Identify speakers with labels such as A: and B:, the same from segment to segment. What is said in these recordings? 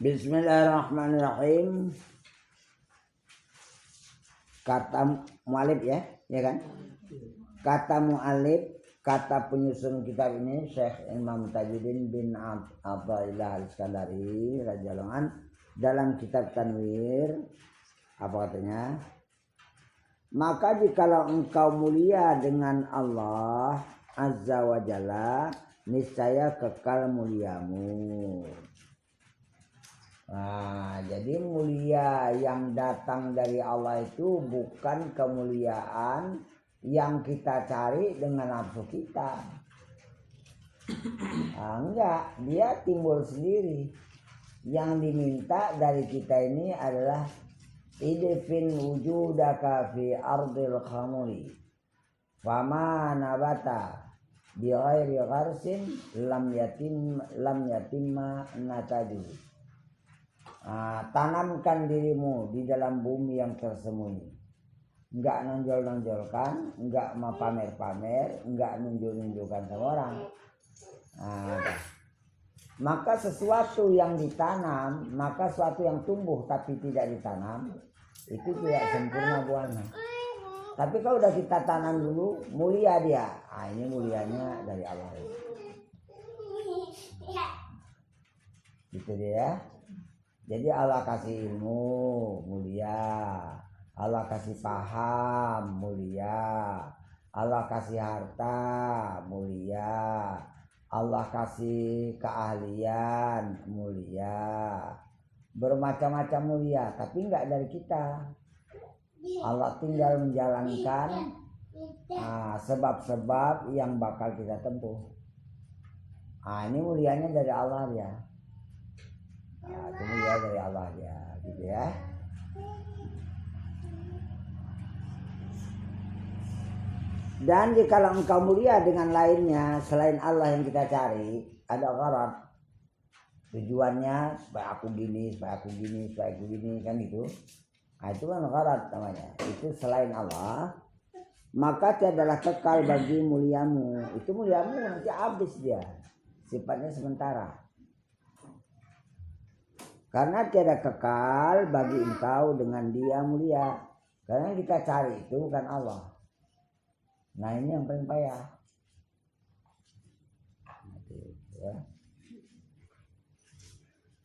A: Bismillahirrahmanirrahim. Kata mu'alif ya kan? Kata mu'alif, kata penyusun kitab ini Syekh Imam Tajuddin bin Athaillah Al-Iskandari radhiyallahu anhu dalam kitab Tanwir. Apa katanya? Maka jikalau engkau mulia dengan Allah Azza wa Jalla, niscaya kekal muliamu. Nah, jadi mulia yang datang dari Allah itu bukan kemuliaan yang kita cari dengan nafsu kita. Nah, enggak, dia timbul sendiri. Yang diminta dari kita ini adalah idfin wujudaka fi ardil khamuli fama nabata bi ghairi gharsin lam yatimma nataju. Tanamkan dirimu di dalam bumi yang tersembunyi, enggak nonjol-nonjolkan, enggak mau pamer-pamer, enggak nunjuk-nunjukkan sama orang. Maka sesuatu yang ditanam, maka sesuatu yang tumbuh tapi tidak ditanam, itu tidak sempurna buahnya. Tapi kalau udah kita tanam dulu, mulia dia. Ini mulianya dari Allah. Gitu dia. Jadi Allah kasih ilmu, mulia. Allah kasih paham, mulia. Allah kasih harta, mulia. Allah kasih keahlian, mulia. Bermacam-macam mulia, tapi enggak dari kita. Allah tinggal menjalankan sebab-sebab yang bakal kita tempuh. Ini mulianya dari Allah ya. Itu mulia dari Allah ya, gitu ya. Dan jika engkau mulia dengan lainnya selain Allah yang kita cari, ada gharad. Tujuannya supaya aku gini, supaya aku gini, supaya aku gini, kan gitu. Itu kan gharad namanya. Itu selain Allah, maka tiadalah kekal bagi muliamu. Itu muliamu nanti habis dia. Sifatnya sementara. Karena tiada kekal bagi engkau dengan dia mulia. Karena yang kita cari itu bukan Allah. Nah ini yang paling payah.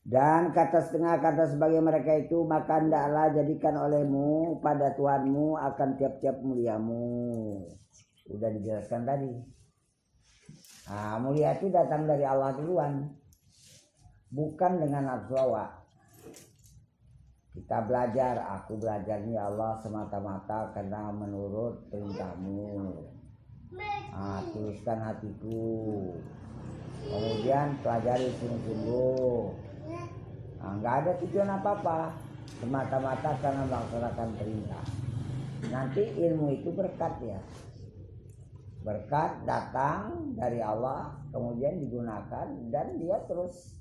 A: Dan kata setengah kata sebagai mereka itu, maka hendaklah jadikan olehmu pada Tuhanmu akan tiap-tiap muliamu. Sudah dijelaskan tadi. Mulia itu datang dari Allah duluan, bukan dengan nafsu hawa. Kita belajar, aku belajar ini Allah semata-mata karena menurut perintahmu. Tuliskan hatiku. Kemudian pelajari sungguh-sungguh. Nggak ada tujuan apa-apa, semata-mata karena melaksanakan perintah. Nanti ilmu itu berkat ya. Berkat datang dari Allah, kemudian digunakan dan dia terus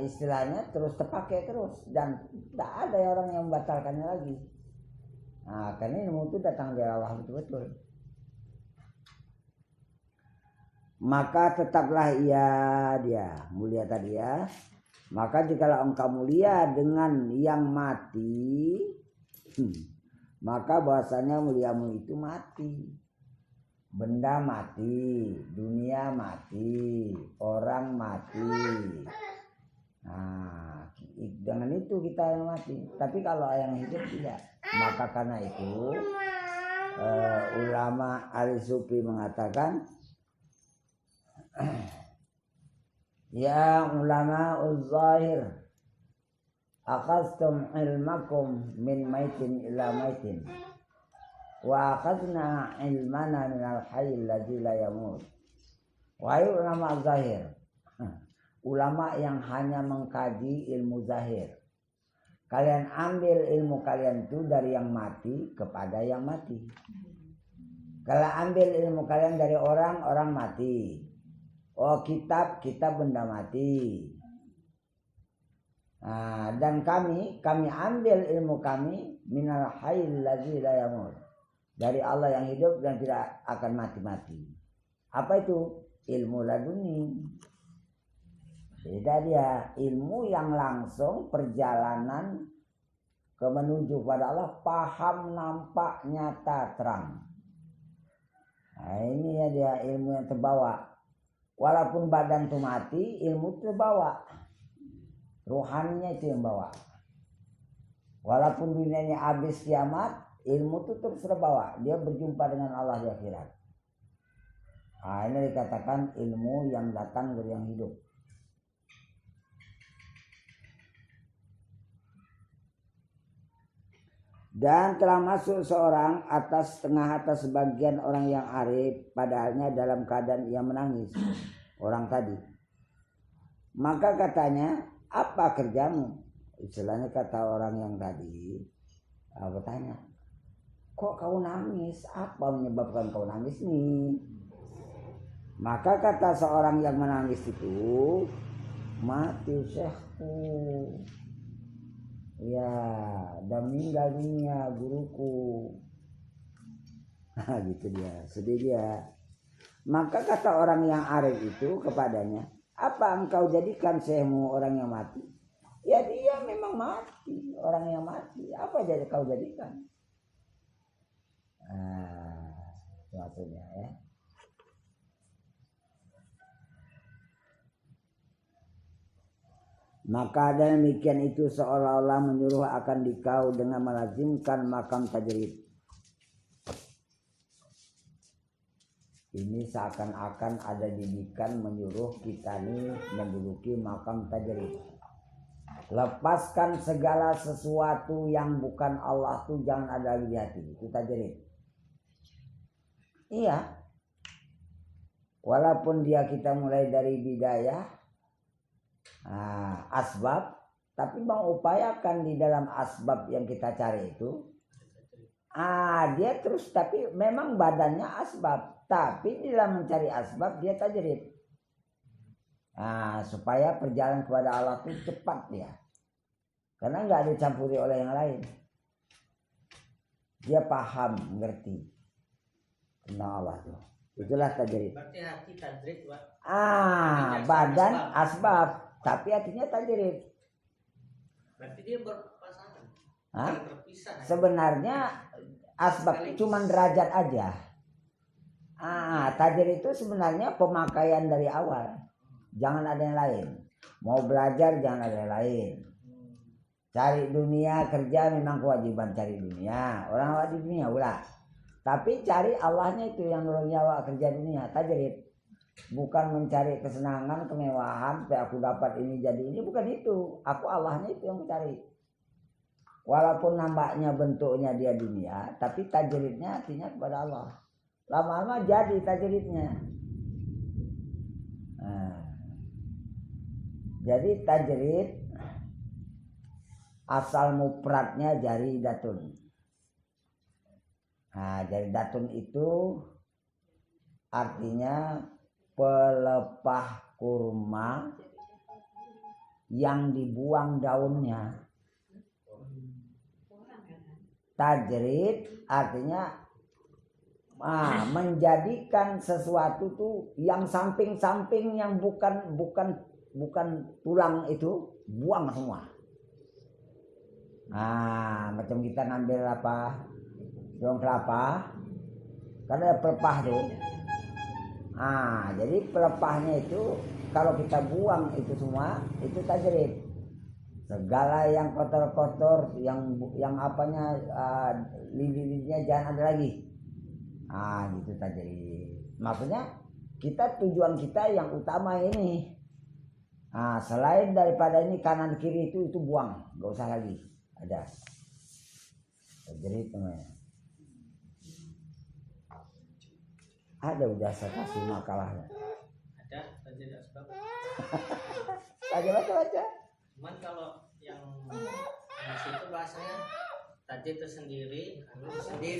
A: istilahnya terus terpakai terus, dan tidak ada orang yang membatalkannya lagi. Karena ilmu itu datang dari Allah betul-betul. Maka tetaplah dia mulia tadi ya. Maka jikalau engkau mulia dengan yang mati, maka bahasanya muliamu itu mati. Benda mati, dunia mati, orang mati. Dengan itu kita yang mati. Tapi kalau yang hidup tidak. Maka karena itu ulama Al-Sufi mengatakan, ya ulama uz-zahir, akhadtum ilmakum min maitin ila maitin, wa akhadna ilmana minal hayy alladzi la yamut. Wahai ulama az-zahir, ulama yang hanya mengkaji ilmu zahir, kalian ambil ilmu kalian itu dari yang mati kepada yang mati. Kalau ambil ilmu kalian dari orang mati. Kitab benda mati. Dan kami ambil ilmu kami minal hayyil ladzi la yamut, dari Allah yang hidup dan tidak akan mati-mati. Apa itu? Ilmu laduni. Beda dia, ilmu yang langsung perjalanan ke menuju pada Allah, paham, nampak, nyata, terang. Nah, ini ya dia ilmu yang terbawa. Walaupun badan itu mati, ilmu itu terbawa. Rohaninya itu yang bawa. Walaupun dunianya habis kiamat, ilmu itu terus terbawa. Dia berjumpa dengan Allah di akhirat. Nah, ini dikatakan ilmu yang datang dari yang hidup. Dan telah masuk seorang atas sebagian orang yang arif, padahalnya dalam keadaan ia menangis. Orang tadi. Maka katanya, apa kerjamu? Istilahnya kata orang yang tadi, bertanya, kok kau nangis? Apa menyebabkan kau nangis nih? Maka kata seorang yang menangis itu, mati syekhku. Ya, dan meninggal dunia guruku. Gitu dia, sedih dia. Maka kata orang yang arif itu kepadanya, apa engkau jadikan syekhmu orang yang mati? Ya dia memang mati, orang yang mati. Apa jadi kau jadikan? Maksudnya ya. Maka ada demikian itu seolah-olah menyuruh akan dikau dengan melazimkan makam tajrid. Ini seakan-akan ada didikan menyuruh kita ini menduduki makam tajrid. Lepaskan segala sesuatu yang bukan Allah tuh jangan ada lagi di hati. Itu tajrid. Iya. Walaupun dia kita mulai dari bidayah, asbab, tapi mengupayakan di dalam asbab yang kita cari itu, dia terus, tapi memang badannya asbab, tapi di dalam mencari asbab dia tajrid. Supaya perjalanan kepada Allah itu cepat dia, karena nggak dicampuri oleh yang lain. Dia paham, ngerti tentang Allah tuh. Itulah tajrid.
B: Berarti hati tajrid, Pak.
A: Badan asbab, tapi hatinya tajrid.
B: Berarti dia berpasangan. Terpisah.
A: Sebenarnya asbab itu cuma derajat aja. Tajrid itu sebenarnya pemakaian dari awal. Jangan ada yang lain. Mau belajar jangan ada yang lain. Cari dunia, kerja memang kewajiban cari dunia. Orang wajib dunia ulah. Tapi cari Allahnya itu yang nolong nyawa kerja dunia, tajrid. Bukan mencari kesenangan, kemewahan, supaya aku dapat ini jadi ini, bukan itu. Aku Allahnya itu yang mencari. Walaupun nampaknya bentuknya dia dunia, tapi tajridnya artinya kepada Allah. Lama-lama jadi tajridnya. Jadi tajrid asal mufradnya jaridatun. Jaridatun itu artinya pelepah kurma yang dibuang daunnya. Tajrid artinya menjadikan sesuatu tuh yang samping-samping yang bukan tulang itu buang semua. Macam kita ngambil daun kelapa, kan ada pelepah tuh. Jadi pelepahnya itu kalau kita buang itu semua, itu tajrid. Segala yang kotor-kotor, yang apanya lidi-lidinya jangan ada lagi. Gitu tajrid. Maksudnya tujuan kita yang utama ini. Selain daripada ini kanan kiri itu buang, nggak usah lagi ada. Tajrid namanya. Ada udah saya kasih makalahnya.
B: Ada tajrid asbab.
A: Baca.
B: Cuman kalau yang itu bahasanya tajrid itu sendiri.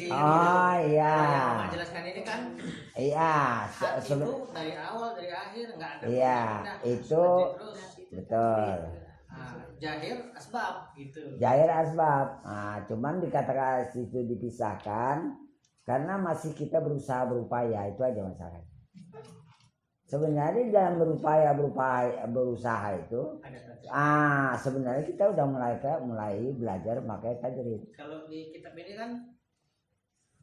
A: Iya.
B: Yang menjelaskan ini kan.
A: Iya.
B: Itu dari awal dari akhir nggak ada.
A: Iya, itu
B: terus.
A: betul.
B: jahir asbab gitu.
A: Jahir asbab. Nah, cuman dikatakan situ dipisahkan karena masih kita berusaha berupaya, itu aja masalahnya. Sebenarnya dalam berusaha itu, sebenarnya kita udah mulai belajar pakai tajrid.
B: Kalau di kitab ini kan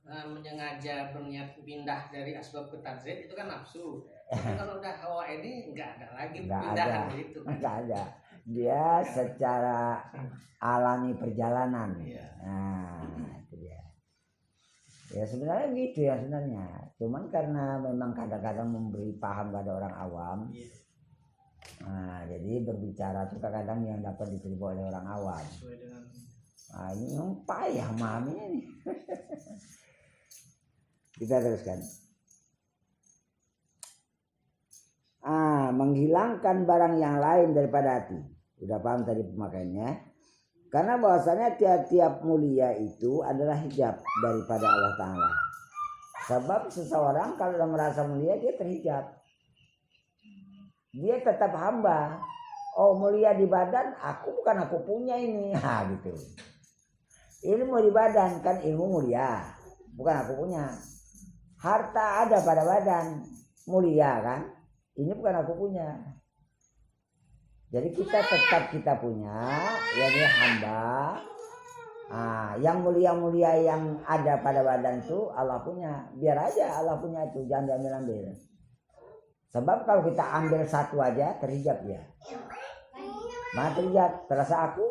B: menyengaja berniat pindah dari asbab ke tajrid itu kan nafsu. Tapi kalau udah hawa ini nggak ada lagi pindahan itu.
A: Nggak ada. Dia secara alami perjalanan.
B: Iya.
A: Nah, itu dia. Ya sebenarnya gitu ya sebenarnya. Cuman karena memang kadang-kadang memberi paham pada orang awam.
B: Iya.
A: Nah, jadi berbicara itu kadang-kadang yang dapat diterima oleh orang awam. Nah, ini memang payah memahaminya nih. Kita teruskan. Menghilangkan barang yang lain daripada hati. Udah paham tadi pemakaiannya. Karena bahwasanya tiap-tiap mulia itu adalah hijab daripada Allah Ta'ala. Sebab seseorang kalau merasa mulia dia terhijab. Dia tetap hamba. Oh mulia di badan, bukan aku punya ini. Gitu. Ilmu di badan kan ilmu mulia. Bukan aku punya. Harta ada pada badan. Mulia kan. Ini bukan aku punya. Jadi kita punya, yakni hamba. Yang mulia-mulia yang ada pada badan itu Allah punya. Biar aja Allah punya itu, jangan diambil-ambil. Sebab kalau kita ambil satu aja terhijab ya. Mana terhijab? Terasa aku?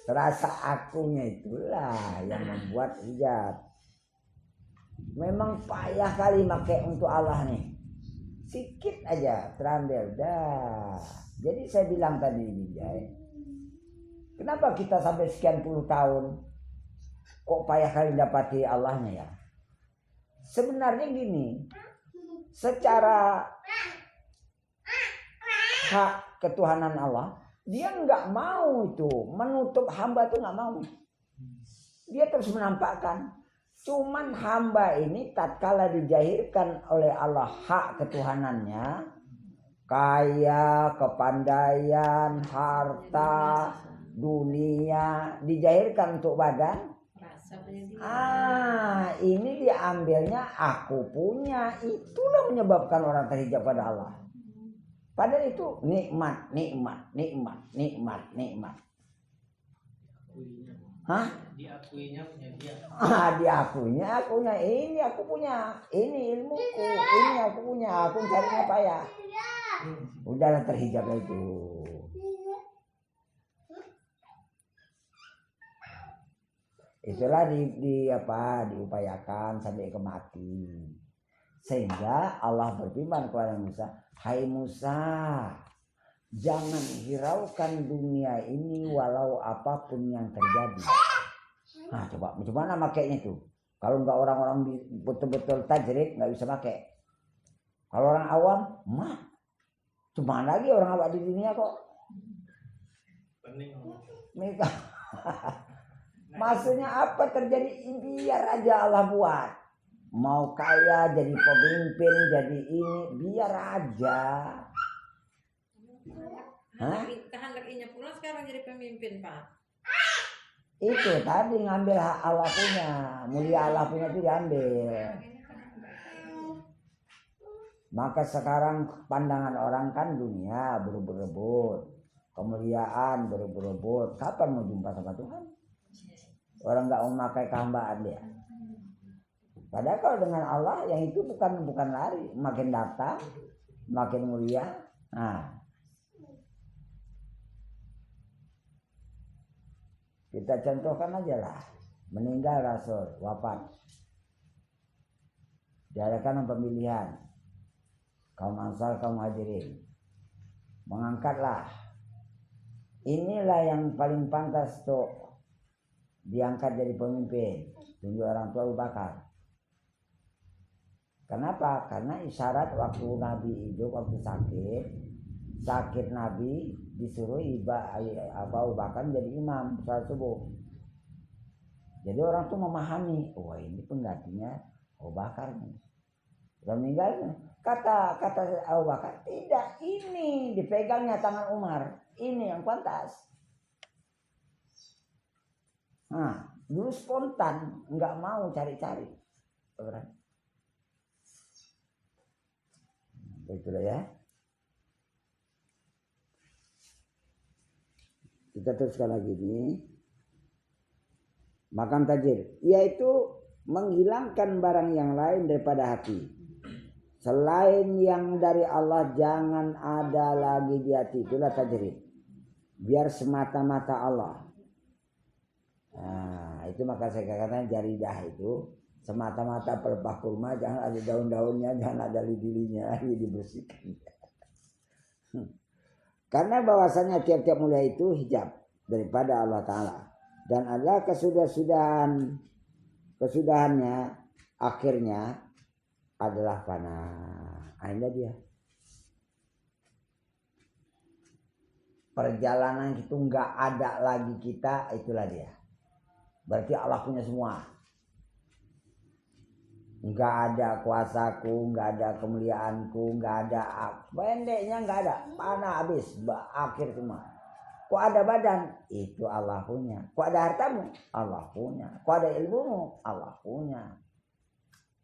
A: Terasa akunya itulah yang membuat hijab. Memang payah kali pakai untuk Allah nih. Sikit aja terambil dah. Jadi saya bilang tadi Bijay, kenapa kita sampai sekian puluh tahun kok payah kali dapati Allahnya ya? Sebenarnya gini, secara hak ketuhanan Allah, dia nggak mau itu menutup hamba tuh nggak mau. Dia terus menampakkan. Cuman hamba ini tatkala dijahirkan oleh Allah hak ketuhanannya, kaya, kepandaian, harta, dunia, dijahirkan untuk badan. Ini diambilnya aku punya. Itulah menyebabkan orang terhijab pada Allah. Padahal itu nikmat.
B: Diakuinya punya dia.
A: Diakuinya ini aku punya, ini ilmuku, ini aku punya, aku carinya payah. Udahlah terhijab itu. Itulah diupayakan sampai ke mati. Sehingga Allah berfirman kepada Musa, "Hai Musa, jangan hiraukan dunia ini walau apapun yang terjadi." Nah coba mana makainya tuh. Kalau nggak orang-orang betul-betul tajrid nggak bisa pakai. Kalau orang awam, cuma lagi orang awam di dunia kok. Mereka. Maksudnya apa terjadi? Biar aja Allah buat. Mau kaya jadi pemimpin jadi ini biar aja.
C: Kehendaknya pula sekarang jadi pemimpin Pak.
A: Itu tadi ngambil hak Allah punya, mulia Allah punya itu diambil. Maka sekarang pandangan orang kan dunia berebut-rebut, kemuliaan berebut-rebut. Kapan mau jumpa sama Tuhan? Orang nggak mau memakai kehambaan dia. Padahal kalau dengan Allah yang itu bukan lari, makin datang, makin mulia. Kita contohkan aja lah, meninggal Rasul, wafat, diadakan pemilihan kaum Ansar, kaum Muhajirin, mengangkatlah. Inilah yang paling pantas tuh diangkat jadi pemimpin, tunjuk orang tua Abu Bakar. Kenapa? Karena isyarat waktu Nabi hidup, waktu sakit Nabi disuruh Abu Bakar jadi imam salat subuh. Jadi orang tuh memahami, ini penggantinya Abu Bakar nih. Sudah meninggal. Kata Abu Bakar, tidak, ini dipegangnya tangan Umar. Ini yang pantas. Nah, dulu spontan, nggak mau cari-cari. Itulah ya. Kita teruskan lagi ini. Makan tajir, yaitu menghilangkan barang yang lain daripada hati. Selain yang dari Allah jangan ada lagi di hati. Itulah tajrid. Biar semata-mata Allah. Nah, itu maka saya katakan jaridah itu semata-mata pelepah kurma, jangan ada daun-daunnya, jangan ada lidi-lidinya lagi dibersihkan. Karena bahwasanya tiap-tiap mulai itu hijab daripada Allah Ta'ala. Dan adalah kesudahannya akhirnya adalah fana. Ini dia. Perjalanan itu nggak ada lagi kita, itulah dia. Berarti Allah punya semua. Nggak ada kuasaku, nggak ada kemuliaanku, nggak ada pendeknya, nggak ada. Fana habis, akhir semua. Kok ada badan? Itu Allah punya. Kok ada hartamu? Allah punya. Kok ada ilmumu? Allah punya.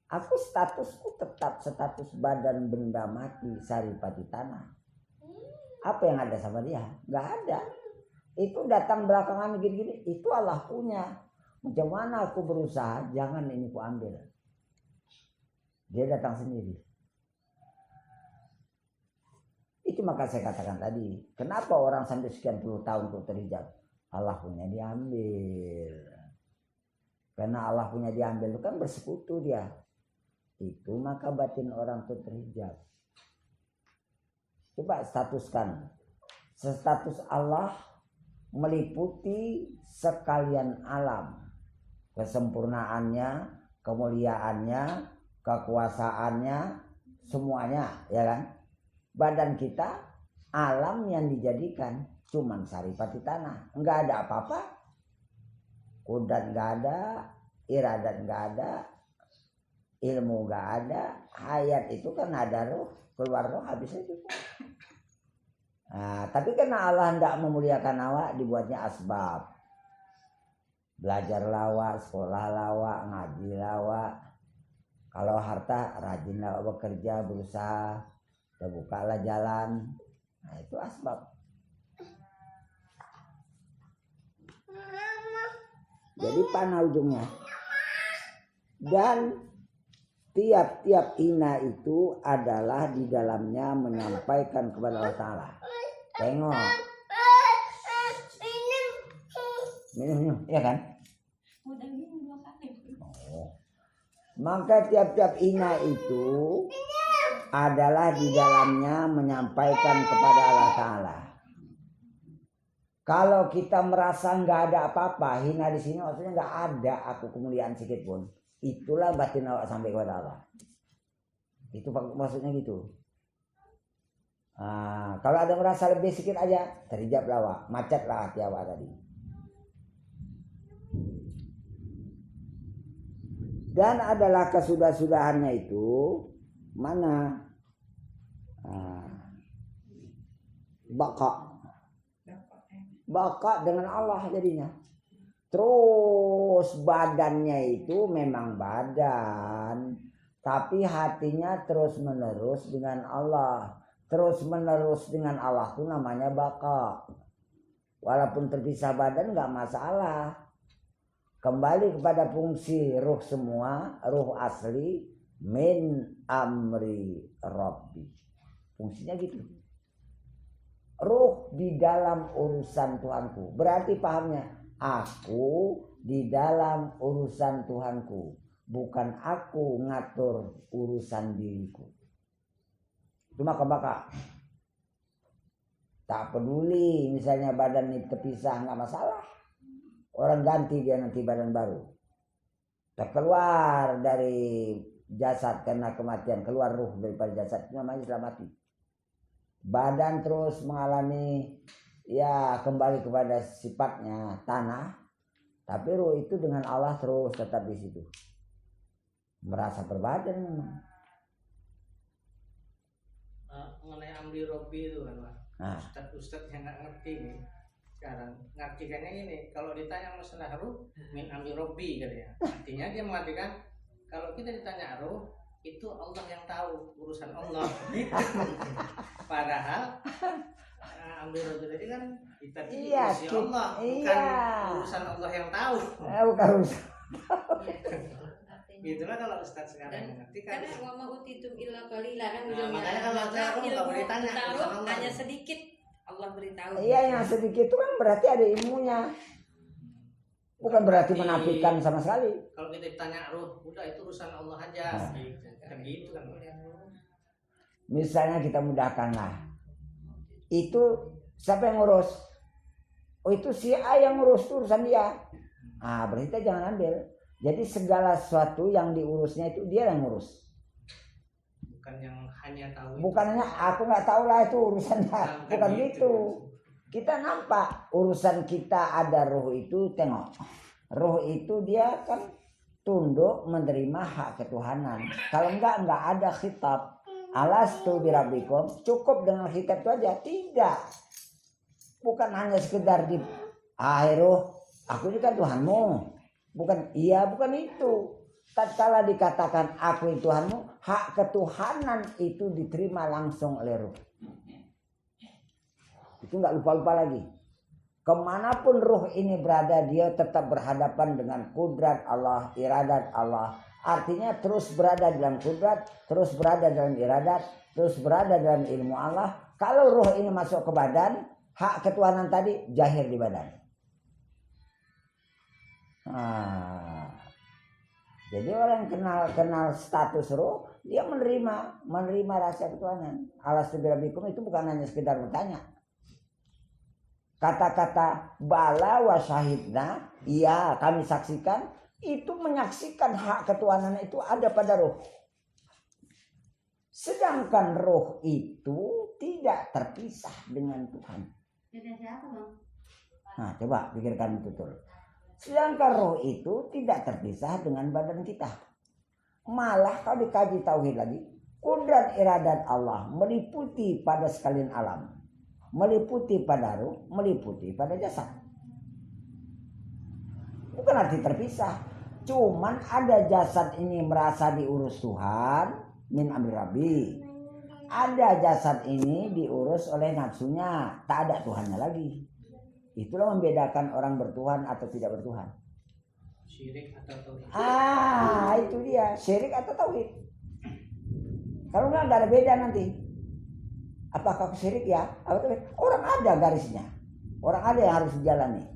A: Aku statusku tetap status badan benda mati saripati tanah. Apa yang ada sama dia? Gak ada. Itu datang belakangan gini-gini. Itu Allah punya. Macam mana aku berusaha? Jangan ini ku ambil. Dia datang sendiri. Itu maka saya katakan tadi. Kenapa orang sampai sekian puluh tahun untuk terhijab? Allah punya diambil. Karena Allah punya diambil itu kan bersekutu dia. Itu maka batin orang itu terhijab. Coba statuskan. Status Allah meliputi sekalian alam. Kesempurnaannya, kemuliaannya, kekuasaannya, semuanya, ya kan? Badan kita alam yang dijadikan cuman saripati tanah. Enggak ada apa-apa. Kudat enggak ada, iradat enggak ada. Ilmu gak ada, hayat itu kan ada roh, keluar roh habis itu. Nah, tapi karena Allah tidak memuliakan awak, dibuatnya asbab. Belajar lawa, sekolah lawa, ngaji lawa. Kalau harta, rajin lawa bekerja, berusaha, terbukalah jalan. Nah, itu asbab. Jadi panah ujungnya. Dan tiap-tiap hina itu adalah di dalamnya menyampaikan kepada Allah Ta'ala. Tengok. Minum, ya kan? Oh. Maka tiap-tiap hina itu adalah di dalamnya menyampaikan kepada Allah Ta'ala. Kalau kita merasa nggak ada apa-apa, hina di sini maksudnya nggak ada aku kemuliaan sedikit pun. Itulah batin awak sampai kepada Allah. Itu maksudnya gitu. Nah, kalau ada merasa lebih sedikit aja, terhijab awak, macetlah hati awak tadi. Dan adalah kesudah-sudahannya itu mana? Baka dengan Allah jadinya. Terus badannya itu memang badan, tapi hatinya terus menerus dengan Allah. Terus menerus dengan Allah itu namanya baka. Walaupun terpisah badan nggak masalah. Kembali kepada fungsi ruh semua, ruh asli min amri Rabbi. Fungsinya gitu. Ruh di dalam urusan Tuhanku. Berarti pahamnya. Aku di dalam urusan Tuhanku, bukan aku ngatur urusan diriku. Itu maka tak peduli misalnya badan ini terpisah, nggak masalah. Orang ganti dia nanti badan baru. Terkeluar dari jasad karena kematian, keluar ruh daripada jasad, itu namanya setelah mati. Badan terus mengalami ya kembali kepada sifatnya tanah, tapi ruh itu dengan Allah terus tetap di situ, merasa berbadan memang.
B: mengenai amri robi itu kan Pak.
A: Nah.
B: Ustadz yang nggak ngerti nih sekarang ngartikannya ini, kalau ditanya masalah ruh min amri robi gitu ya, artinya dia mengartikan kalau kita ditanya ruh itu Allah yang tahu, urusan Allah gitu. Padahal amri robi tadi kan kita urusi Allah, bukan urusan Allah yang tahu.
A: Bukan urusan.
B: Gitulah kalau Ustadz sekarang mengerti kan.
C: Karena wa ma utitum illa qalila kan
B: Makanya kalau aku nggak boleh tanya urusan Allah.
C: Hanya sedikit Allah beritahu.
A: Iya, yang sedikit itu kan berarti ada ilmunya. Bukan berarti menafikan sama sekali.
B: Kalau kita ditanya ruh, udah itu urusan Allah aja. Gitu kan.
A: Misalnya kita mudahkanlah. Itu siapa yang ngurus? Oh, itu si A yang ngurus, itu urusan dia. Berarti kita jangan ambil. Jadi segala sesuatu yang diurusnya itu dia yang ngurus.
B: Bukan yang hanya tahu.
A: Bukannya aku nggak tahu lah itu urusannya. Bukan gitu. Kita nampak urusan kita ada roh itu, tengok. Roh itu dia kan tunduk menerima hak ketuhanan. Kalau enggak ada khitab. Alastu birabbikum, cukup dengan khitab itu aja. Tidak. Bukan hanya sekedar di roh, aku ini kan Tuhanmu. Bukan itu. Tatkala dikatakan aku itu Tuhanmu, hak ketuhanan itu diterima langsung oleh ruh. Itu nggak lupa-lupa lagi. Kemanapun ruh ini berada, dia tetap berhadapan dengan kudrat Allah, iradat Allah. Artinya terus berada dalam kudrat, terus berada dalam iradat, terus berada dalam ilmu Allah. Kalau ruh ini masuk ke badan, hak ketuhanan tadi jahir di badan. Jadi orang kenal status roh, dia menerima rahasia ketuhanan. Alastu birabbikum itu bukan hanya sekedar bertanya. Kata-kata bala wa syahidna, iya kami saksikan, itu menyaksikan hak ketuhanan itu ada pada roh. Sedangkan roh itu tidak terpisah dengan Tuhan. Nah, coba pikirkan betul. Sedangkan roh itu tidak terpisah dengan badan kita. Malah kalau dikaji tauhid lagi, kudrat iradat Allah meliputi pada sekalian alam, meliputi pada roh, meliputi pada jasad. Bukan arti terpisah. Cuman ada jasad ini merasa diurus Tuhan, min amri rabbi. Ada jasad ini diurus oleh nafsunya, tak ada Tuhannya lagi. Itulah membedakan orang bertuhan atau tidak bertuhan.
B: Syirik atau tauhid.
A: Itu dia, syirik atau tauhid. Kalau enggak ada beda nanti. Apakah syirik ya? Orang ada garisnya. Orang ada yang harus dijalani.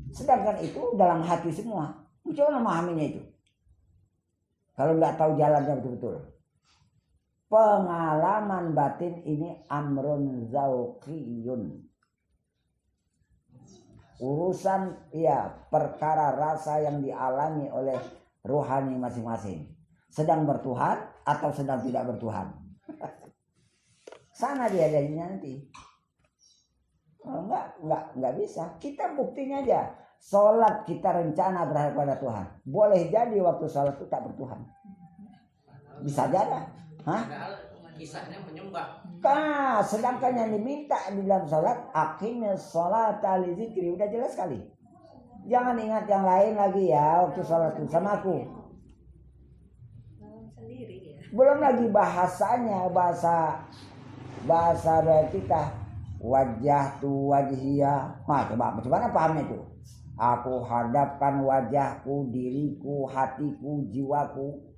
A: Sedangkan itu dalam hati semua. Coba memahaminya itu. Kalau enggak tahu jalannya betul-betul. Pengalaman batin ini amrun zauqiyun. Urusan perkara rasa yang dialami oleh rohani masing-masing. Sedang bertuhan atau sedang tidak bertuhan. Sana dia jadinya nanti. Enggak bisa. Kita buktinya aja. Sholat kita rencana berharap pada Tuhan. Boleh jadi waktu sholat itu tak bertuhan. Bisa jadi.
B: Kisahnya menyembah.
A: Sedangkan yang diminta di dalam sholat, aqimis sholata li zikri, udah jelas sekali. Jangan ingat yang lain lagi ya waktu sholat itu sama aku. Belum lagi bahasanya, bahasa dari kita, wajah tu wajhiya. Coba bagaimana pahamnya itu? Aku hadapkan wajahku, diriku, hatiku, jiwaku.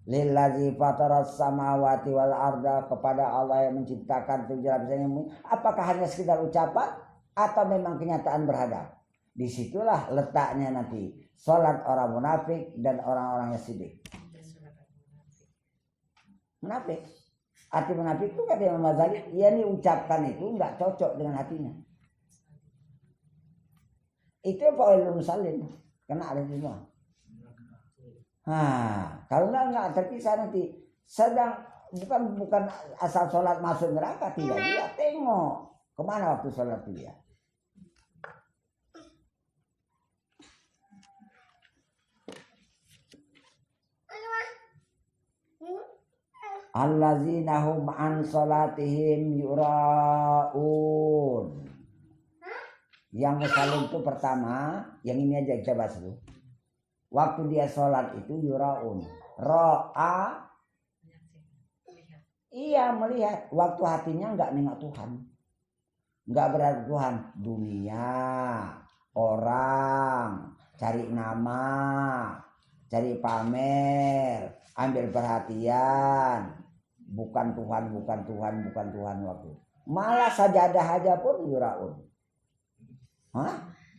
A: Lillazi fataras samawati wal arda, kepada Allah yang menciptakan tujuh lapis bumi. Apakah hanya sekedar ucapan atau memang kenyataan berhadap? Disitulah letaknya nanti sholat orang munafik dan orang-orang yang sidik. Munafik, arti munafik itu kata Imam Ghazali, ia ini ucapkan itu nggak cocok dengan hatinya. Itu faulul musallin, kena ada semua. Kalau enggak terpisah nanti. Sedang bukan asal sholat masuk neraka, tidak. Dia tengok kemana waktu sholat dia. allazina hum an salatihim yuraun. Yang saling itu pertama, yang ini aja kita bahas dulu. Waktu dia sholat itu yuraun. Ro'a, iya melihat. Waktu hatinya nggak nengok Tuhan, nggak berarti Tuhan. Dunia, orang, cari nama, cari pamer, ambil perhatian. Bukan Tuhan, bukan Tuhan, bukan Tuhan waktu. Malah sajadah aja pun yuraun. Hah?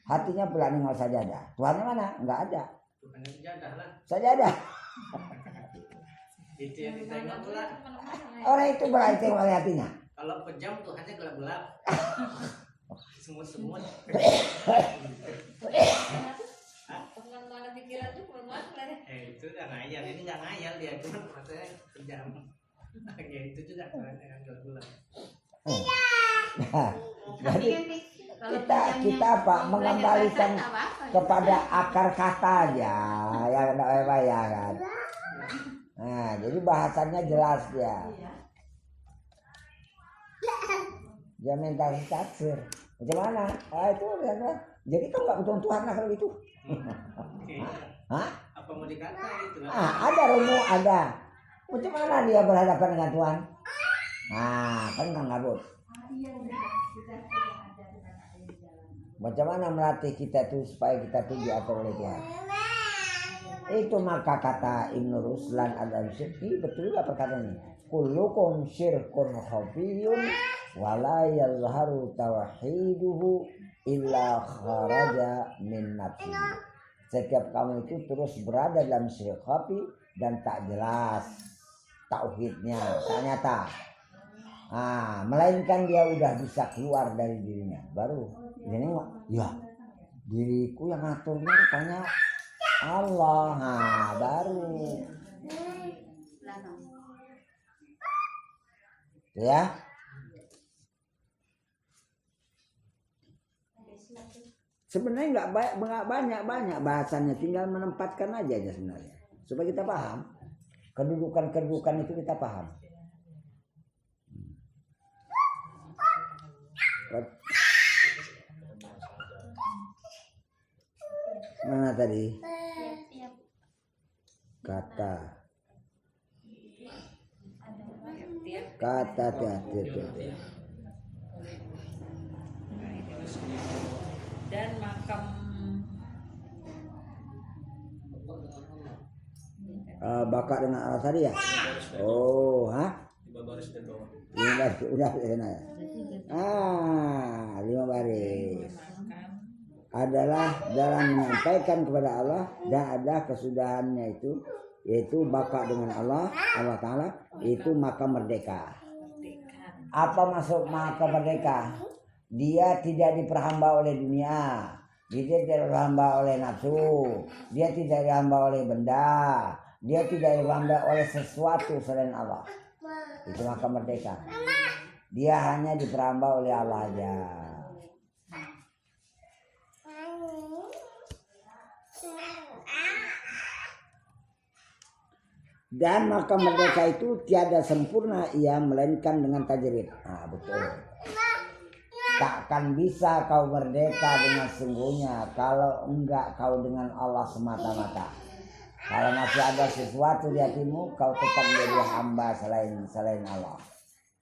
A: Hatinya pula nengok sajadah. Tuhannya mana? Nggak ada.
B: Tuhannya sajadah lah.
A: Sajadah.
B: Itu yang ditengok pula.
A: Orang itu berarti oleh hatinya.
B: Kalau pejam Tuhannya gelap-gelap. Semut-semut.
C: Kemana-mana pikiran tuh kemana lah.
B: Itu udah ngayal. Ini nggak ngayal dia, cuma matanya pejam. Ya itu juga Tuhannya gelap-gelap.
A: Nah, jadi kita apa mengembalikan kepada akar kata aja ya apa ya kan. Nah jadi bahasannya jelas dia. Dia minta tafsir macam mana? Itu kan. Jadi kan nggak butuh Tuhan lah kalau itu. Hah?
B: Apa mau dikata itu?
A: Ada rumus ada. Macam mana dia berhadapan dengan Tuhan? Nah kan nggak ngabut. Macam mana melatih kita tuh supaya kita tuh diatur oleh Tuhan? Itu maka kata Ibnu Ruslan al-Syirki betul juga perkataan ini. Kullukum syirkun khafiyun wa la yazharu tauhiduhu illa kharaja min nafsihi. Setiap kamu itu terus berada dalam syirik khafi dan tak jelas tauhidnya, tak nyata. Melainkan dia udah bisa keluar dari dirinya. Baru ini ya diriku yang ngaturnya rupanya Allah. Baru ya. Sebenarnya nggak banyak bahasannya, tinggal menempatkan aja sebenarnya supaya kita paham kedudukan itu kita paham. Mana tadi? Kata hati-hati.
C: Dan makam
A: bakar dengan Allah tadi ya? Oh, udah enak ya. 5 baris adalah dalam menyampaikan kepada Allah dan ada kesudahannya itu yaitu bakar dengan Allah Ta'ala itu maka merdeka. Apa maksud maka merdeka? Dia tidak diperhamba oleh dunia, dia tidak diperhamba oleh nafsu, dia tidak diperhamba oleh benda, dia tidak diperhamba oleh sesuatu selain Allah. Itu maka merdeka. Dia hanya diperhamba oleh Allah aja. Dan maka merdeka itu tiada sempurna ia melainkan dengan tajrid. Betul. Takkan bisa kau merdeka dengan sungguhnya kalau enggak kau dengan Allah semata-mata. Kalau masih ada sesuatu di hatimu, kau tetap menjadi hamba selain Allah.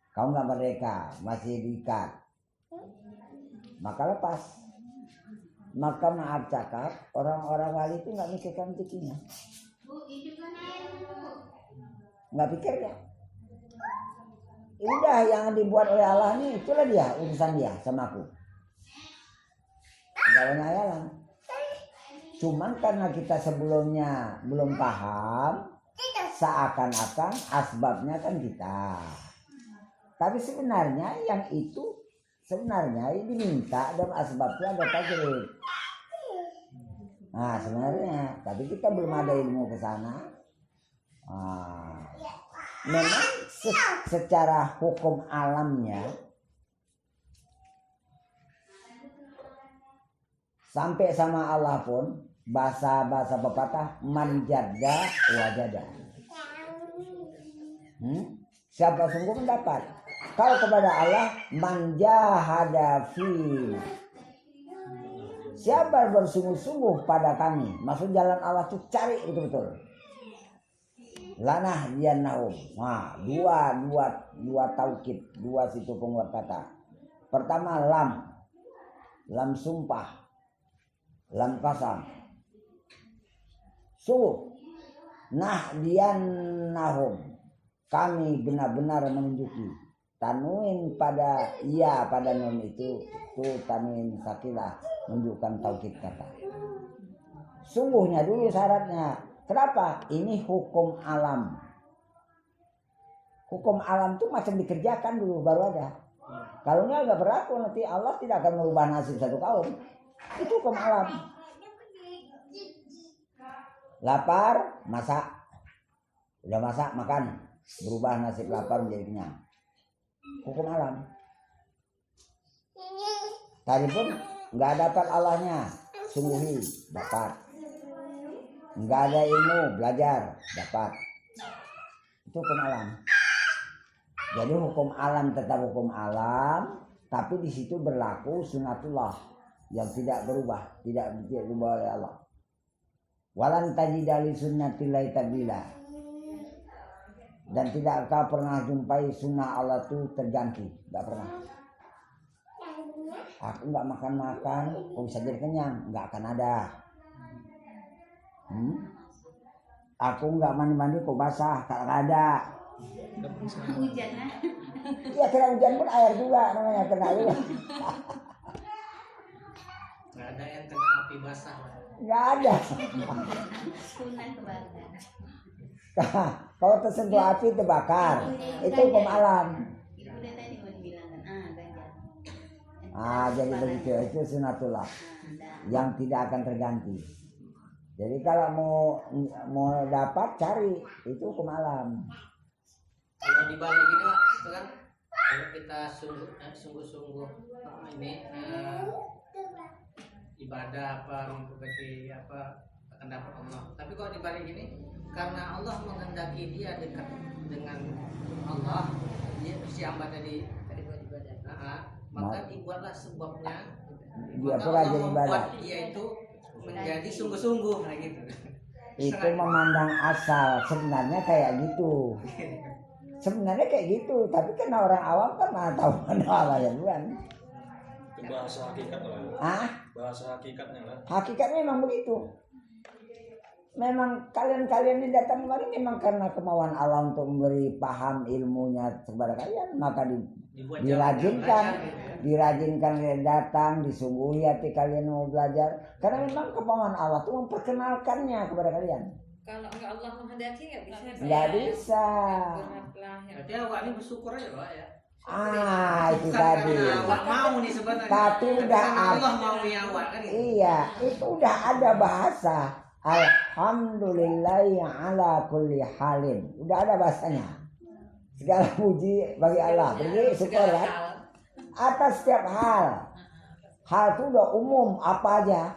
A: Kau enggak merdeka, masih diikat. Maka lepas. Maka maaf cakap, orang-orang wali itu enggak mikirkan rezekinya. Enggak pikirnya. Udah yang dibuat oleh Allah nih, itulah dia urusan dia sama aku. Gak banyak hayalan. Cuman karena kita sebelumnya belum paham, seakan-akan asbabnya kan kita. Tapi sebenarnya yang itu sebenarnya diminta dan asbabnya ada tajrid. Nah sebenarnya, tapi kita belum ada ilmu ke sana. Memang secara hukum alamnya sampai sama Allah pun bahasa pepatah man jadda wajada. Siapa sungguh mendapat. Kalau kepada Allah manjahada fi, siapa bersungguh-sungguh pada kami, maksud jalan Allah tuh cari betul-betul. Lanah diannahum. Nah, dua taukid, dua situ penguat kata. Pertama lam sumpah, lam kasam. Sungguh. Nah diannahum, kami benar-benar menunjuki. Tanwin pada iya pada nun itu tanwin sakilah, menunjukkan taukid kata. Sungguhnya dulu syaratnya. Kenapa? Ini hukum alam. Hukum alam itu macam dikerjakan dulu baru ada. Kalau nggak berlaku, nanti Allah tidak akan merubah nasib satu kaum. Itu hukum alam. Lapar, masak. Udah masak, makan. Berubah nasib lapar menjadi kenyang. Hukum alam. Tadi pun nggak dapat Allahnya, sungguhi dapat. Nggak ada ilmu, belajar dapat. Itu hukum alam. Jadi hukum alam tetap hukum alam, tapi di situ berlaku sunatullah yang tidak berubah, tidak berubah oleh Allah. Walan tajidali sunnatillahi tabdila. Dan tidak kau pernah jumpai sunnah Allah itu terganti, nggak pernah. Aku nggak makan, kau bisa jadi kenyang, nggak akan ada. Aku nggak mandi, kau basah, tak ada.
D: Hujan lah.
A: Ya kena hujan pun air juga namanya kena juga.
B: Nggak ada yang kena api basah.
A: Nggak ada.
D: Sunnah kebakar.
A: Kalau tersentuh api terbakar, itu hukum alam.
D: Itu udah tadi mau dibilangkan. Ganjar.
A: Jadi begitu, itu sunatullah yang tidak akan terganti. Jadi kalau mau dapat cari, itu hukum alam.
B: Kalau dibalik ini Pak, itu kan kalau kita sungguh-sungguh ini ibadah apa mengikuti apa akan dapat Allah. Tapi kalau dibalik ini karena Allah menghendaki dia dekat dengan Allah, dia si hamba tadi buat ibadah. Maka dibuatlah sebabnya.
A: Dia
B: Maka
A: pula
B: Allah
A: jadi ibadah.
B: membuat dia itu menjadi sungguh-sungguh kayak gitu.
A: Itu memandang asal, sebenarnya kayak gitu. Sebenarnya kayak gitu, tapi karena orang awam kan nggak tahu mana awalnya bukan.
E: Itu bahasa hakikat lah. Bahasa hakikatnya lah.
A: Hakikatnya memang begitu. Memang kalian ini datang kemari memang karena kemauan Allah untuk memberi paham ilmunya kepada kalian, maka dirajinkan kalian datang, disungguhi hati kalian mau belajar, karena memang kemauan Allah itu memperkenalkannya kepada kalian.
C: Kalau enggak Allah menghendaki enggak bisa.
A: Nggak bisa.
B: Berarti awak ini bersyukur aja Pak ya.
A: Itu
B: Bukan
A: tadi.
B: karena awak mau nih sebenarnya.
A: Tapi udah
B: karena Allah mau ya awak kan.
A: Iya, itu udah ada bahasa. Alhamdulillahi ala kulli halin. Udah ada bahasanya. Segala puji bagi Allah. Berarti syukur kan? Atas setiap hal. Hal itu udah umum apa aja.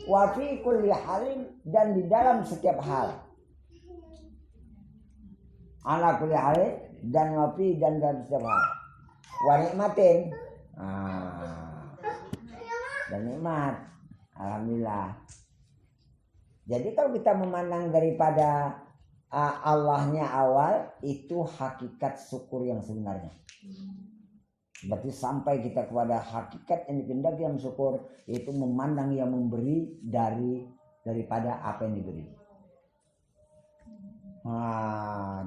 A: Wa fi kulli halin, dan di dalam setiap hal. Ala kulli halin dan wa fi dan dalam setiap hal. Wa nikmatin. Dan nikmat. Alhamdulillah. Jadi kalau kita memandang daripada Allahnya awal, itu hakikat syukur yang sebenarnya. Berarti sampai kita kepada hakikat yang dikehendaki yang syukur, itu memandang yang memberi daripada apa yang diberi.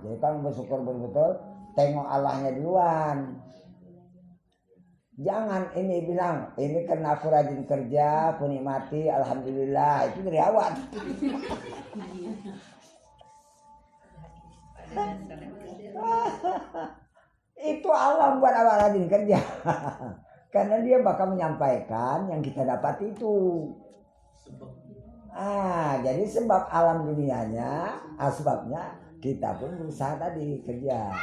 A: Jadi kalau bersyukur betul-betul, tengok Allahnya duluan. Jangan ini bilang, ini karena aku rajin kerja, aku nikmati, alhamdulillah, itu dari awal. Itu Allah buat awak rajin kerja. Karena dia bakal menyampaikan yang kita dapat itu. Jadi sebab alam dunianya, asbabnya kita pun berusaha tadi kerja.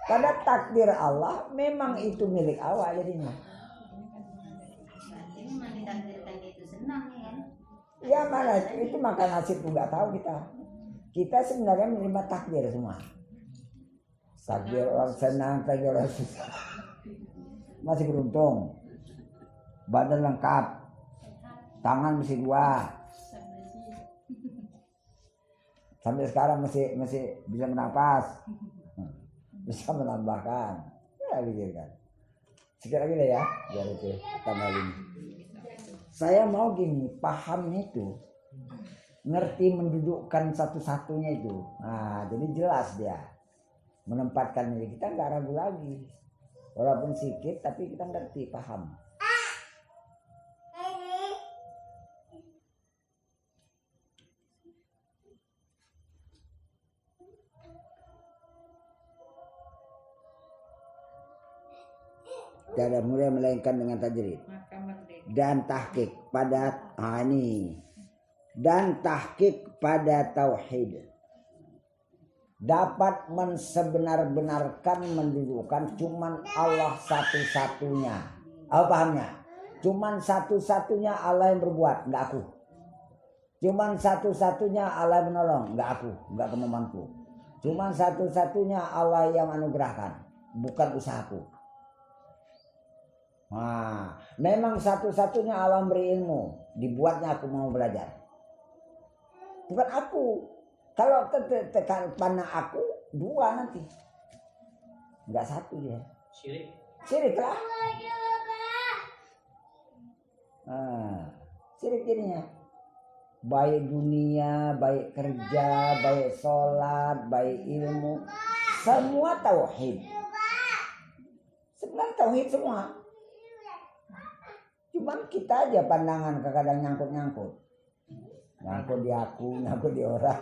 A: Karena takdir Allah memang itu milik awak jadinya.
D: Berarti memang ditakdirkan itu senang ya kan?
A: Ya mana itu makan nasib pun nggak tahu kita. Kita sebenarnya menerima takdir semua. Takdir orang senang, takdir orang susah. Masih beruntung. Badan lengkap. Tangan masih 2. Sampai sekarang masih bisa bernapas. Bisa menambahkan. Ya gitu kan. Sekali lagi ya, biar itu tambahin. Saya mau gini, paham itu. Ngerti mendudukkan satu-satunya itu. Nah, jadi jelas dia. Menempatkan diri kita nggak ragu lagi. Walaupun sedikit tapi kita ngerti, paham. Tidak mulai melainkan dengan tajrid dan tahqiq pada dan tahqiq pada tauhid, dapat mensebenar-benarkan mendudukkan cuman Allah satu-satunya. Apa pahamnya? Cuman satu-satunya Allah yang berbuat, enggak aku. Cuman satu-satunya Allah yang menolong, enggak aku, enggak kemampuanku. Cuman satu-satunya Allah yang anugerahkan, bukan usahaku. Nah, memang satu-satunya Allah beri ilmu, dibuatnya aku mau belajar. Bukan aku. Kalau tekan panah aku 2 nanti, enggak 1 dia. Syirik lah. Syirik jadinya. Baik dunia, baik kerja, baik sholat, baik ilmu, semua tauhid. Sebenarnya tauhid semua. Cuman kita aja pandangan kadang nyangkut-nyangkut. Nyangkut di aku, nyangkut di orang.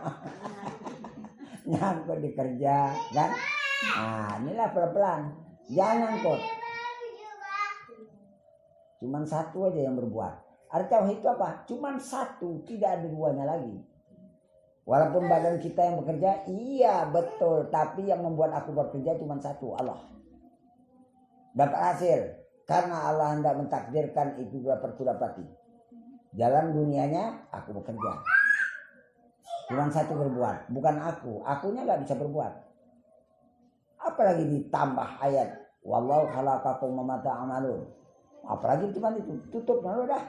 A: Nyangkut di kerja, kan? Nah, inilah pelan-pelan. Jangan nyangkut. Cuman 1 aja yang berbuat. Arti tauhid itu apa? Cuman 1, tidak ada 2-nya lagi. Walaupun badan kita yang bekerja, iya betul. Tapi yang membuat aku bekerja cuman 1, Allah. Dapat hasil. Karena Allah hendak mentakdirkan itu dapat kudapati. Jalan dunianya aku bekerja. Cuma 1 berbuat, bukan aku. Akunya nggak bisa berbuat. Apalagi ditambah ayat wallahu khalaqakum wa ma ta'malun. Apalagi cuma itu, tutup lalu dah.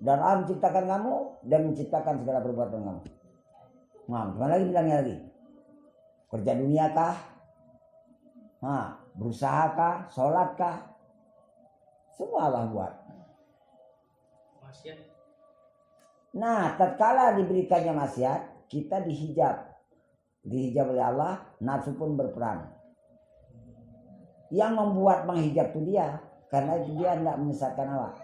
A: Dan Allah menciptakan kamu dan menciptakan segala perbuatan kamu. Nah, gimana lagi bilangnya lagi? Kerja dunia kah? Nah, berusaha kah? Sholat kah? Semua Allah buat.
B: Maksiat.
A: Nah, tatkala diberikannya maksiat, kita dihijab. Dihijab oleh Allah, nafsu pun berperan. Yang membuat menghijab itu dia, karena itu dia tidak menyesatkan awak.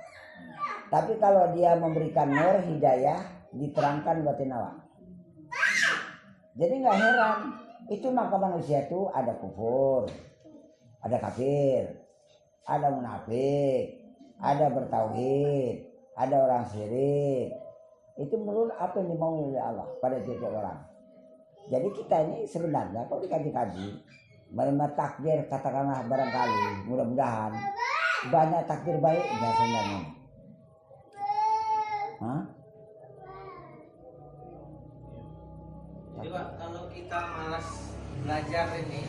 A: Tapi kalau dia memberikan nur, hidayah, diterangkan batin awak. Jadi nggak heran, itu maka manusia itu ada kufur, ada kafir, ada munafik, ada bertauhid, ada orang syirik. Itu menurut apa yang dimaui oleh Allah pada tiap orang. Jadi kita ini sebenarnya kalau dikaji-kaji, menerima takdir katakanlah barangkali, mudah-mudahan banyak takdir baiknya sebenarnya.
B: Jadi Pak, kalau kita malas belajar ini,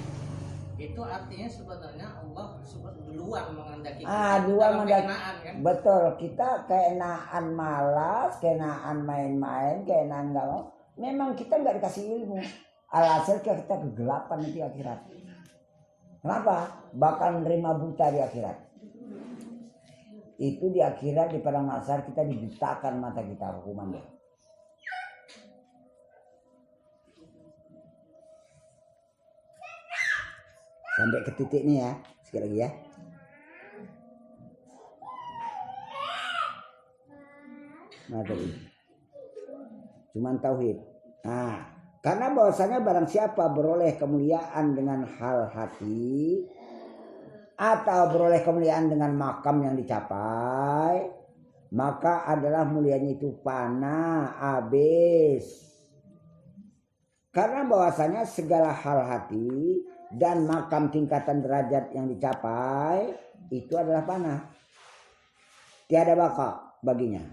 B: itu artinya sebenarnya Allah duluan menghendaki kita dalam kenaan, kan?
A: Betul, kita keenaan malas, keenaan main-main, keenaan nggak mau. Memang kita nggak dikasih ilmu. Alhasil kita kegelapan nanti akhirat. Kenapa? Bakal nerima buta di akhirat. Itu di akhirat di padang mahsyar kita dibutakan mata kita hukumannya. Sampai ke titik ini ya, sekali lagi ya. Nah tadi, cuman tauhid. Nah, karena bahwasanya barang siapa beroleh kemuliaan dengan hal hati atau beroleh kemuliaan dengan makam yang dicapai, maka adalah mulianya itu fana, habis. Karena bahwasanya segala hal hati dan makam tingkatan derajat yang dicapai itu adalah fana, tiada baka baginya.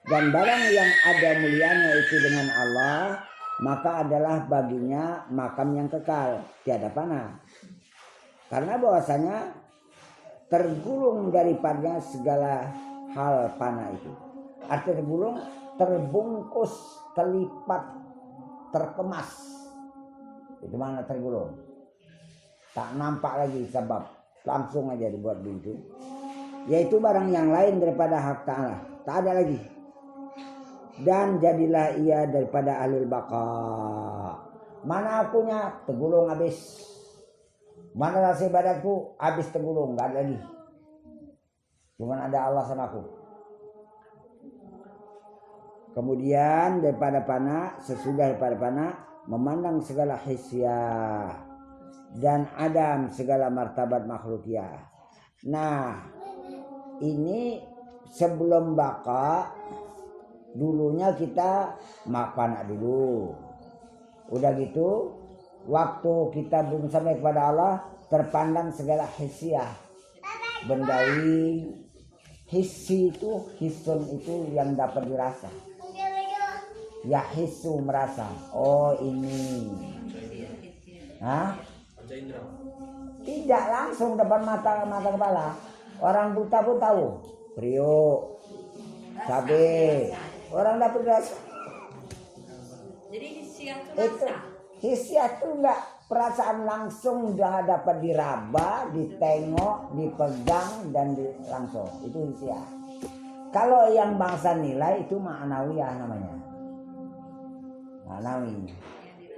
A: Dan barang yang ada mulianya itu dengan Allah maka adalah baginya makam yang kekal, tiada fana. Karena bahwasanya tergulung daripadanya segala hal fana itu. Artinya tergulung, terbungkus, terlipat, terkemas. Itu mana tergulung. Tak nampak lagi sebab langsung aja dibuat begitu. Yaitu barang yang lain daripada hak ta'ala. Tak ada lagi. Dan jadilah ia daripada ahlul baqa. Mana akunya? Tergulung habis. Mana rasa ibadatku? Habis tergulung, gak ada lagi. Cuman ada Allah sama aku. Kemudian daripada fana, sesudah daripada fana, memandang segala hisyah dan adam segala martabat makhlukiyah. Nah, ini sebelum baqa, dulunya kita fana dulu. Udah gitu, waktu kita belum sampai kepada Allah, terpandang segala hisyah, bendawi. Hissi itu, hisun itu yang dapat dirasa. Ya hisu merasa. Oh ini. Hah? Tidak langsung depan mata kepala. Orang buta pun tahu. Priok, cabe. Orang dapat rasa.
C: Jadi hisiah itu
A: Itu
C: rasa.
A: hisiah itu enggak perasaan langsung dah dapat diraba, ditengok, dipegang dan langsung. Itu hisiah. Kalau yang bangsa nilai itu ma'nawiyah namanya. Ma'nawi.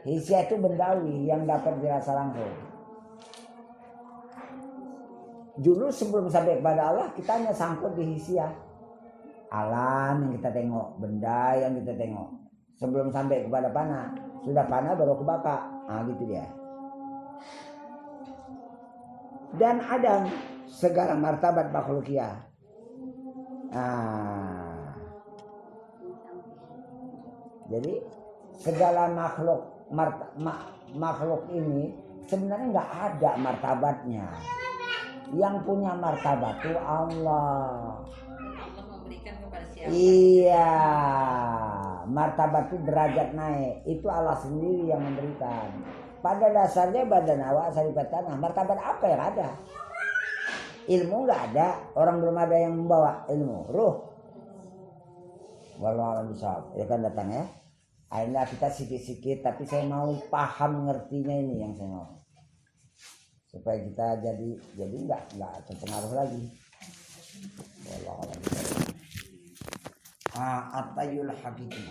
A: Hisiah itu bendawi yang dapat dirasa langsung. Dulu sebelum sampai kepada Allah kita hanya sangkut di hisiah. Alam yang kita tengok, benda yang kita tengok. Sebelum sampai kepada fana, sudah fana baru ke baqa. Nah gitu dia. Dan ada segala martabat makhlukiyah. Jadi segala makhluk ini sebenarnya nggak ada martabatnya. Yang punya martabat itu Allah.
C: Allah memberikan kepada siapa?
A: Iya, martabat itu derajat naik. Itu Allah sendiri yang memberikan. Pada dasarnya badan awak saripat tanah. Martabat apa yang ada? Ilmu nggak ada. Orang belum ada yang membawa ilmu. Ruh. Walau alam bisa. Ya kan datang ya. Akhirnya kita sikit-sikit. Tapi saya mau paham ngertinya ini yang saya mau. Supaya kita jadi nggak terpengaruh lagi. Walau alam bisa. Atayul hakiki.